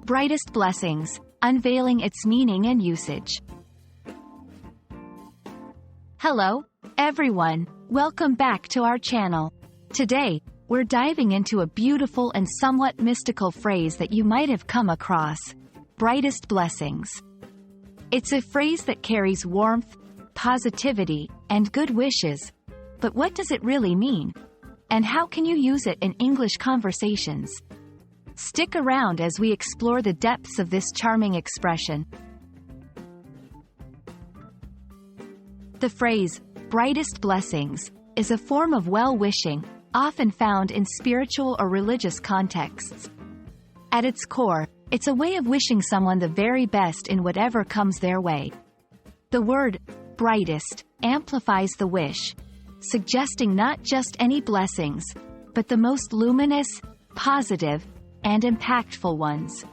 Brightest Blessings, Unveiling its Meaning and Usage. Hello, everyone. Welcome back to our channel. Today, we're diving into a beautiful and somewhat mystical phrase that you might have come across: brightest blessings. It's a phrase that carries warmth, positivity, and good wishes. But what does it really mean? And how can you use it in English conversations? Stick around as we explore the depths of this charming expression. The phrase, brightest blessings, is a form of well-wishing, often found in spiritual or religious contexts. At its core, it's a way of wishing someone the very best in whatever comes their way. The word, brightest, amplifies the wish, suggesting not just any blessings, but the most luminous, positive, and impactful ones.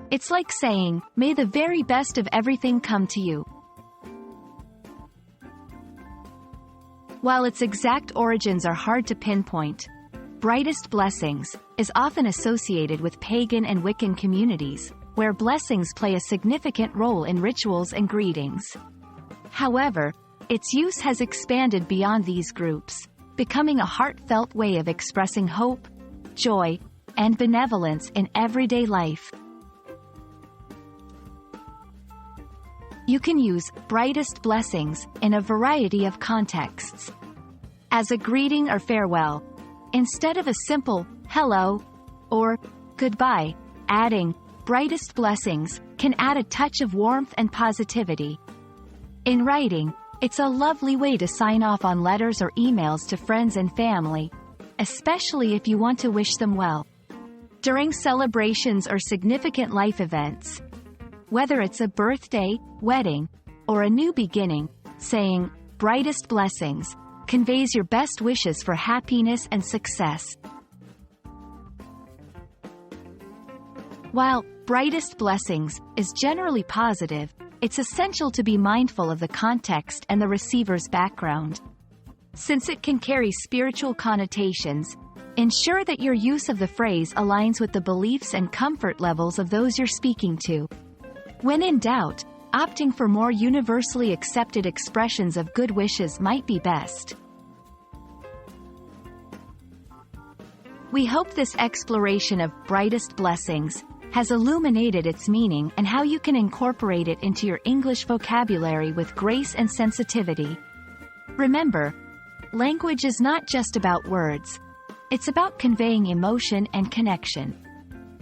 It's like saying, may the very best of everything come to you. While its exact origins are hard to pinpoint, brightest blessings is often associated with pagan and Wiccan communities, where blessings play a significant role in rituals and greetings. However, its use has expanded beyond these groups, becoming a heartfelt way of expressing hope, joy, and benevolence in everyday life. You can use brightest blessings in a variety of contexts. As a greeting or farewell, instead of a simple hello or goodbye, adding brightest blessings can add a touch of warmth and positivity. In writing, it's a lovely way to sign off on letters or emails to friends and family, especially if you want to wish them well. During celebrations or significant life events, whether it's a birthday, wedding, or a new beginning, saying brightest blessings conveys your best wishes for happiness and success. While brightest blessings is generally positive, it's essential to be mindful of the context and the receiver's background. Since it can carry spiritual connotations, ensure that your use of the phrase aligns with the beliefs and comfort levels of those you're speaking to. When in doubt, opting for more universally accepted expressions of good wishes might be best. We hope this exploration of brightest blessings has illuminated its meaning and how you can incorporate it into your English vocabulary with grace and sensitivity. Remember, language is not just about words. It's about conveying emotion and connection.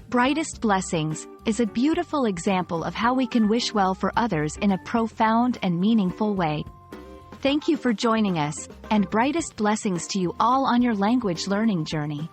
Brightest Blessings is a beautiful example of how we can wish well for others in a profound and meaningful way. Thank you for joining us, and brightest blessings to you all on your language learning journey.